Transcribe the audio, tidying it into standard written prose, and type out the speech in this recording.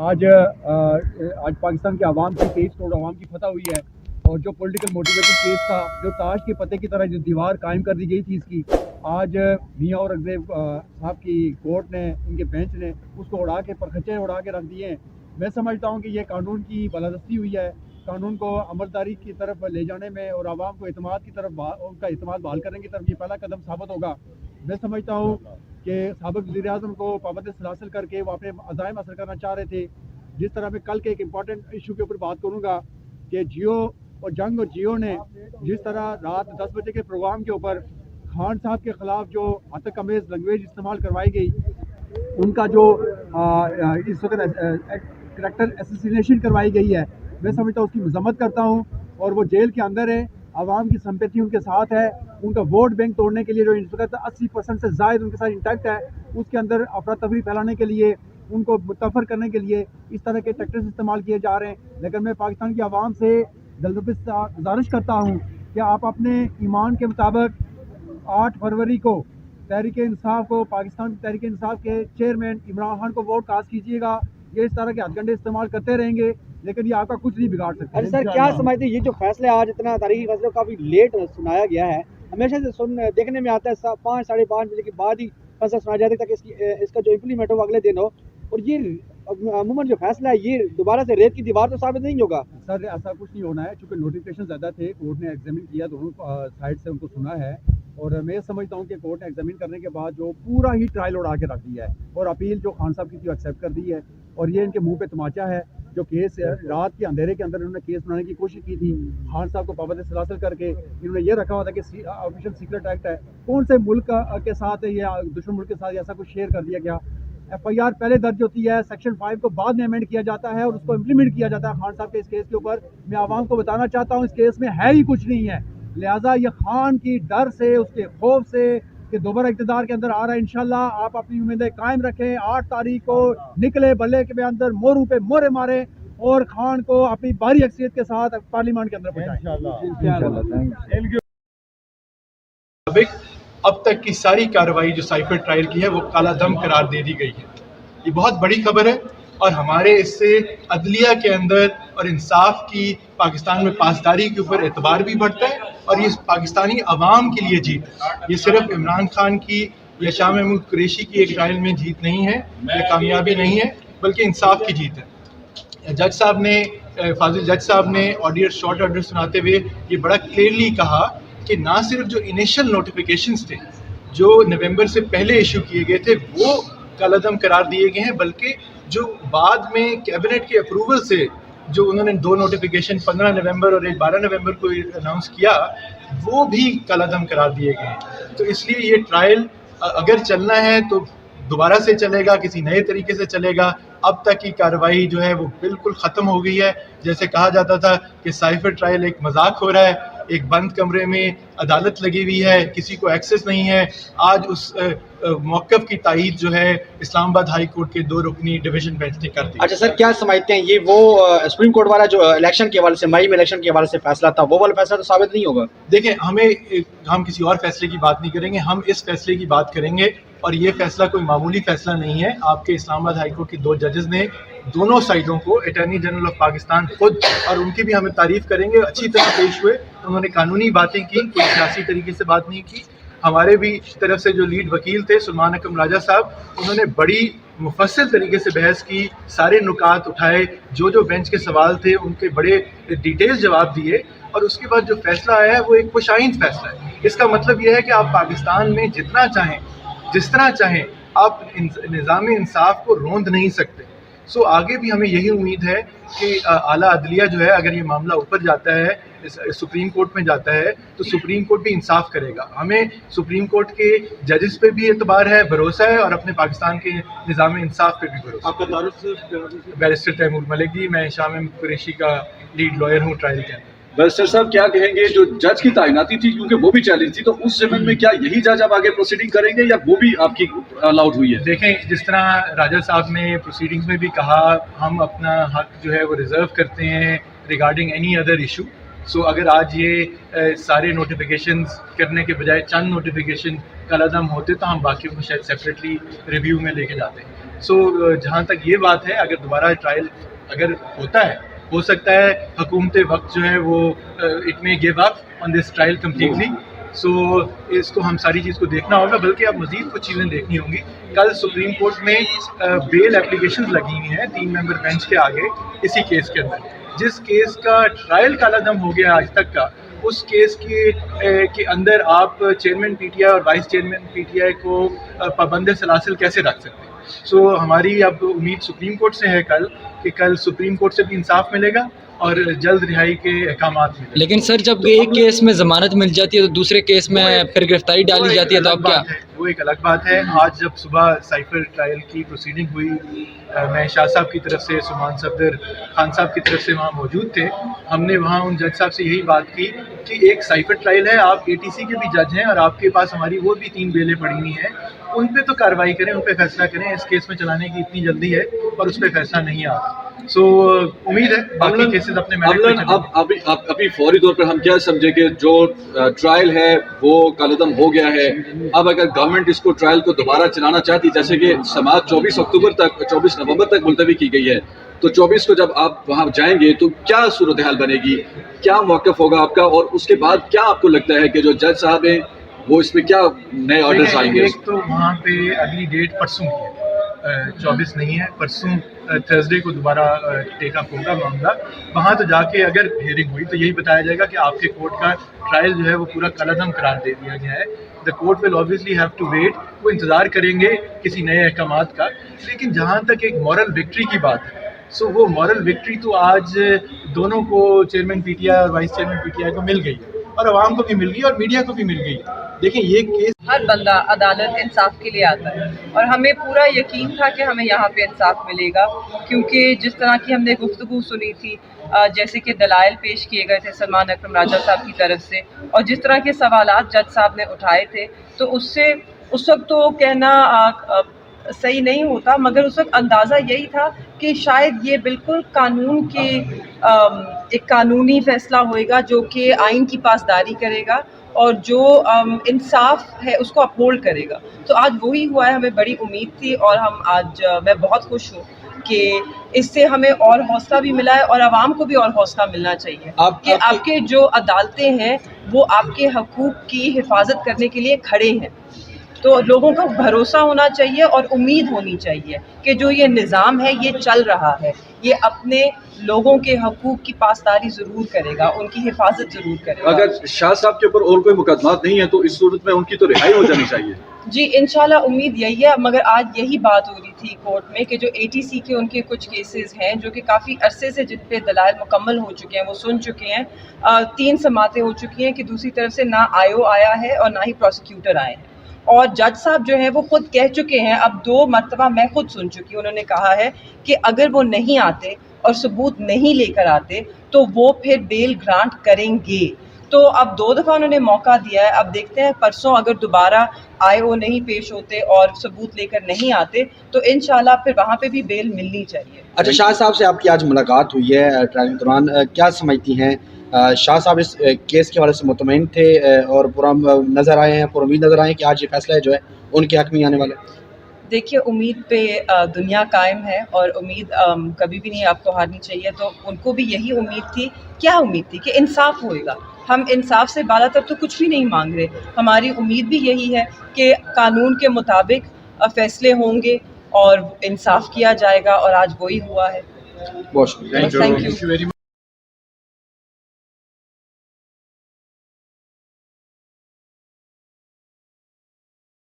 आज पाकिस्तान के आवाम की 23 करोड़ आवाम की फतह हुई है, और जो पॉलिटिकल मोटिवेटेड केस था, जो ताश के पते की तरह जो दीवार कायम कर दी गई थी इसकी, आज मियाँ औरंगजेब साहब की कोर्ट ने, उनके बेंच ने उसको उड़ा के परखच्चे उड़ा के रख दिए हैं। मैं समझता हूँ कि ये कानून की बालादस्ती हुई है। कानून को अमलदारी की तरफ ले जाने में और आवाम को एतमाद की तरफ, उनका एतमाद बहाल करने की तरफ ये पहला कदम साबित होगा। मैं समझता हूँ कि साबिक़ वज़ीर-ए-आज़म को पाबंदी सलासिल करके वो अपने अज़ाइम हासिल करना चाह रहे थे। जिस तरह मैं कल के एक इम्पॉर्टेंट इशू के ऊपर बात करूँगा कि जियो और जंग और जियो ने जिस तरह रात 10 बजे के प्रोग्राम के ऊपर खान साहब के ख़िलाफ़ जो आतंक अमेज़ लैंग्वेज इस्तेमाल करवाई गई, उनका जो इस वक्त करैक्टर असैसिनेशन करवाई गई है, मैं समझता हूँ उसकी मज़म्मत करता हूँ। और वो जेल के अंदर है, आवाम की संपत्ति उनके साथ है, उनका वोट बैंक तोड़ने के लिए जो इस वक्त 80% से ज़ायद उनके साथ इंटैक्ट है, उसके अंदर अफरा तफरी फैलाने के लिए, उनको मुतफर करने के लिए इस तरह के टैक्टिक्स इस्तेमाल किए जा रहे हैं। लेकिन मैं पाकिस्तान की आवाम से गुजारिश करता हूँ कि आप अपने ईमान के मुताबिक 8 फरवरी को तहरीक इंसाफ को, पाकिस्तान तहरीक इंसाफ के चेयरमैन इमरान खान को वोट कास्ट कीजिएगा। ये इस तरह के हथकंडे इस्तेमाल करते रहेंगे लेकिन ये आपका कुछ नहीं बिगाड़ सकते। अरे सर, क्या समझते हैं ये जो फैसला आज इतना तारीखी फैसला काफ़ी लेट सुनाया गया है? हमेशा से देखने में आता है 5 साढ़े 5 बजे के बाद ही फैसला सुनाया जाता है ताकि इसका जो इम्प्लीमेंट हो अगले दिन हो। और ये अमूमन जो फैसला है ये दोबारा से रेत की दीवार तो साबित नहीं होगा। सर ऐसा कुछ नहीं होना है, चूँकि नोटिफिकेशन ज़्यादा थे, कोर्ट ने एग्जामिन किया, दोनों साइड से उनको सुना है, और मैं समझता हूँ कि कोर्ट ने एग्जामिन करने के बाद जो पूरा ही ट्रायल उड़ा के रख दिया है, और अपील जो खान साहब की थी एक्सेप्ट कर दी है। और ये इनके मुंह पे तमाचा है। जो केस है, रात के अंधेरे के अंदर इन्होंने केस बनाने की कोशिश की थी, खान साहब को पाबंदी सलासिल करके इन्होंने ये रखा हुआ था कि ऑफिशियल सीक्रेट एक्ट है, कौन से मुल्क के साथ है, या दुश्मन मुल्क के साथ ऐसा कुछ शेयर कर दिया गया। FIR पहले दर्ज होती है, सेक्शन 5 को बाद में अमेंड किया जाता है और उसको इम्प्लीमेंट किया जाता है। खान साहब के इस केस के ऊपर मैं आवाम को बताना चाहता हूँ, इस केस में है ही कुछ नहीं है। लिहाजा ये खान की डर से, उसके खौफ से कि दोबारा इक़्तिदार के अंदर आ रहा है, इंशाल्लाह आप अपनी उम्मीदें कायम रखें। 8 तारीख को निकले बल्ले के अंदर मोरों पे मोरे मारे और खान को अपनी भारी अक्सरियत के साथ पार्लियामेंट के अंदर पहुंचाएं। अब तक की सारी कार्रवाई जो साइफर ट्रायल की है वो काला दम करार दे दी गई है। ये बहुत बड़ी खबर है और हमारे इससे अदलिया के अंदर और इंसाफ की पाकिस्तान में पासदारी के ऊपर एतबार भी बढ़ता है, और ये पाकिस्तानी अवाम के लिए जीत है। ये सिर्फ इमरान खान की या शाह महमूद कुरैशी की एक ट्रायल में जीत नहीं है, ये कामयाबी नहीं है, बल्कि इंसाफ की जीत है। जज साहब ने, फाजिल जज साहब ने ऑडियो शॉर्ट ऑर्डर सुनाते हुए ये बड़ा क्लियरली कहा कि ना सिर्फ जो इनिशियल नोटिफिकेशंस थे जो नवंबर से पहले इशू किए गए थे वो कालादम करार दिए गए हैं, बल्कि जो बाद में कैबिनेट के अप्रूवल से जो उन्होंने 2 नोटिफिकेशन 15 नवंबर और एक 12 नवंबर को अनाउंस किया, वो भी कालादम करार दिए गए हैं। तो इसलिए ये ट्रायल अगर चलना है तो दोबारा से चलेगा, किसी नए तरीके से चलेगा। अब तक की कार्रवाई जो है वो बिल्कुल ख़त्म हो गई है। जैसे कहा जाता था कि साइफर ट्रायल एक मजाक हो रहा है, एक बंद कमरे में अदालत लगी हुई है, किसी को एक्सेस नहीं है। आज उस मौक़िफ़ की तायीद जो है इस्लामाबाद हाई कोर्ट के 2 रुकनी डिवीज़न बेंच ने कर दी। अच्छा सर, क्या समझते हैं ये वो सुप्रीम कोर्ट वाला जो इलेक्शन के हवाले से, मई में इलेक्शन के हवाले से फैसला था, वो वाला फैसला तो साबित नहीं होगा? देखें, हम किसी और फैसले की बात नहीं करेंगे, हम इस फैसले की बात करेंगे, और ये फैसला कोई मामूली फैसला नहीं है। आपके इस्लामाबाद हाई कोर्ट के 2 जजेस ने दोनों साइडों को, अटॉर्नी जनरल ऑफ पाकिस्तान खुद, और उनकी भी हमें तारीफ़ करेंगे, अच्छी तरह पेश हुए। उन्होंने कानूनी बातें की, कोई सियासी तरीके से बात नहीं की। हमारे भी तरफ से जो लीड वकील थे सुलेमान अकरम राजा साहब, उन्होंने बड़ी मुफस्सिल तरीके से बहस की, सारे नुकात उठाए, जो बेंच के सवाल थे उनके बड़े डिटेल जवाब दिए, और उसके बाद जो फैसला आया है वो एक खुशाइंद फैसला है। इसका मतलब यह है कि आप पाकिस्तान में जितना चाहें, जिस तरह चाहें, आप निज़ाम इंसाफ को रोंद नहीं सकते। सो आगे भी हमें यही उम्मीद है कि आला अदलिया जो है, अगर ये मामला ऊपर जाता है, सुप्रीम कोर्ट में जाता है, तो सुप्रीम कोर्ट भी इंसाफ करेगा। हमें सुप्रीम कोर्ट के जजेस पे भी एतबार है, भरोसा है, और अपने पाकिस्तान के निज़ाम इंसाफ पे भी भरोसा। आपका तारुफ? बैरिस्टर तैमूर मलिक जी, मैं शाह महमूद कुरैशी का लीड लॉयर हूँ ट्रायल के अंदर। बैरिस्टर साहब, क्या कहेंगे जो जज की तैनाती थी, क्योंकि वो भी चैलेंज थी, तो उस जमीन में क्या यही जज अब आगे प्रोसीडिंग करेंगे या वो भी आपकी अलाउड हुई है? देखें, जिस तरह राजा साहब ने प्रोसीडिंग्स में भी कहा, हम अपना हक जो है वो रिजर्व करते हैं रिगार्डिंग एनी अदर इशू। सो अगर आज ये सारे नोटिफिकेशंस करने के बजाय चंद नोटिफिकेशन कल अदम होते तो हम बाकियों को शायद सेपरेटली रिव्यू में लेके जाते हैं। सो जहाँ तक ये बात है, अगर दोबारा ट्रायल अगर होता है, हो सकता है हुकूमत वक्त जो है वो it may give up on this trial completely. So इसको हम सारी चीज़ को देखना होगा, बल्कि अब मज़ीद कुछ चीज़ें देखनी होंगी। कल सुप्रीम कोर्ट में बेल एप्लीकेशंस लगी हुई हैं 3 मेंबर बेंच के आगे इसी केस के अंदर। जिस केस का ट्रायल कालादम हो गया आज तक का, उस केस के अंदर आप चेयरमैन पीटीआई और वाइस चेयरमैन पीटीआई को पाबंद सलासिल कैसे रख सकते हैं? सो हमारी अब उम्मीद सुप्रीम कोर्ट से है कल कि कल सुप्रीम कोर्ट से भी इंसाफ मिलेगा और जल्द रिहाई के अहकामात मिलेंगे। लेकिन सर, जब एक केस में जमानत मिल जाती है तो दूसरे केस में फिर गिरफ्तारी डाली जाती है, तो अब क्या? वो एक अलग बात है। आज जब सुबह साइफर ट्रायल की प्रोसीडिंग हुई, मैं शाह साहब की तरफ से, सुमान सफदर खान साहब की तरफ से वहाँ मौजूद थे। हमने वहाँ उन जज साहब से यही बात की कि एक साइफर ट्रायल है, आप एटीसी के भी जज हैं और आपके पास हमारी वो भी 3 बेलें पड़ी हुई हैं, उन पे तो कार्रवाई करें, उन पे फैसला करें। इस केस में चलाने की इतनी जल्दी है और उस पर फैसला नहीं आ रहा। सो उम्मीद है बाकी केसेस अपने अब अभी फौरी तौर पर हम क्या समझे कि जो ट्रायल है वो कालादम हो गया है। अब अगर गवर्नमेंट इसको ट्रायल को दोबारा चलाना चाहती, जैसे कि समाअत 24 नवंबर तक मुलतवी की गई है, तो 24 को जब आप वहां जाएंगे तो क्या सूरत हाल बनेगी, क्या मौक़िफ़ होगा आपका, और उसके बाद क्या आपको लगता है कि जो जज साहब हैं वो इसमें क्या नए ऑर्डर्स आएंगे? एक तो वहाँ पे अगली डेट परसों की है, 24 नहीं है, परसों थर्सडे को दोबारा टेक अप होगा मामला। वहाँ तो जाके अगर हियरिंग हुई तो यही बताया जाएगा कि आपके कोर्ट का ट्रायल जो है वो पूरा कलअदम करार दे दिया गया है। The court will obviously have to wait, वो इंतज़ार करेंगे किसी नए अहकामात का। लेकिन जहाँ तक एक मॉरल विक्ट्री की बात है, सो वो मॉरल विक्ट्री तो आज दोनों को, चेयरमैन पीटीआई और वाइस चेयरमैन पीटीआई को मिल गई और आवाम को भी मिल गई और मीडिया को भी मिल गई। देखिए ये केस, हर बंदा अदालत इंसाफ के लिए आता है और हमें पूरा यकीन था कि हमें यहाँ पे इंसाफ मिलेगा, क्योंकि जिस तरह की हमने गुफ्तगू सुनी थी, जैसे कि दलाइल पेश किए गए थे सलमान अकरम राजा साहब की तरफ से, और जिस तरह के सवालात जज साहब ने उठाए थे, तो उससे उस वक्त तो कहना सही नहीं होता, मगर उस वक्त अंदाज़ा यही था कि शायद ये बिल्कुल कानून के एक कानूनी फ़ैसला होएगा जो कि आइन की पासदारी करेगा और जो इंसाफ है उसको अपहोल्ड करेगा। तो आज वही हुआ है, हमें बड़ी उम्मीद थी और हम आज मैं बहुत खुश हूँ कि इससे हमें और हौसला भी मिला है और आवाम को भी और हौसला मिलना चाहिए कि आपके जो अदालतें हैं वो आपके हकूक़ की हिफाजत करने के लिए खड़े हैं। तो लोगों को भरोसा होना चाहिए और उम्मीद होनी चाहिए कि जो ये निज़ाम है ये चल रहा है, ये अपने लोगों के हकूक़ की पासदारी ज़रूर करेगा, उनकी हिफाजत ज़रूर करेगा। अगर शाह साहब के ऊपर और कोई मुकदमात नहीं है तो इस सूरत में उनकी तो रिहाई हो जानी चाहिए। जी इंशाल्लाह उम्मीद यही है, मगर आज यही बात हो रही थी कोर्ट में कि जो एटीसी के उनके कुछ केसेस हैं जो कि काफ़ी अरसे से जिन पे दलाइल मुकम्मल हो चुके हैं, वो सुन चुके हैं, 3 समातें हो चुकी हैं कि दूसरी तरफ से ना आयो आया है और ना ही प्रोसिक्यूटर आए हैं, और जज साहब जो हैं वो खुद कह चुके हैं, अब 2 मरतबा मैं खुद सुन चुकी हूँ, उन्होंने कहा है कि अगर वो नहीं आते और सबूत नहीं लेकर आते तो वो फिर बेल ग्रांट करेंगे। तो अब 2 दफ़ा उन्होंने मौका दिया है, अब देखते हैं परसों अगर दोबारा आए वो नहीं पेश होते और सबूत लेकर नहीं आते तो इंशाल्लाह फिर वहाँ पे भी बेल मिलनी चाहिए। अच्छा, शाह साहब से आपकी आज मुलाकात हुई है ट्रायल के दौरान, क्या समझती हैं शाह साहब इस केस के हवाले से मुतमईन थे और पूरा नज़र आए हैं, पूरा उम्मीद नज़र आए कि आज ये फैसला जो है उनके हक़ में आने वाला है? देखिए उम्मीद पे दुनिया कायम है और उम्मीद कभी भी नहीं आपको हारनी चाहिए, तो उनको भी यही उम्मीद थी। क्या उम्मीद थी? कि इंसाफ होएगा। हम इंसाफ से बालातर तो कुछ भी नहीं मांग रहे, हमारी उम्मीद भी यही है कि कानून के मुताबिक फ़ैसले होंगे और इंसाफ किया जाएगा, और आज वही हुआ है। बहुत शुक्रिया। Thank you.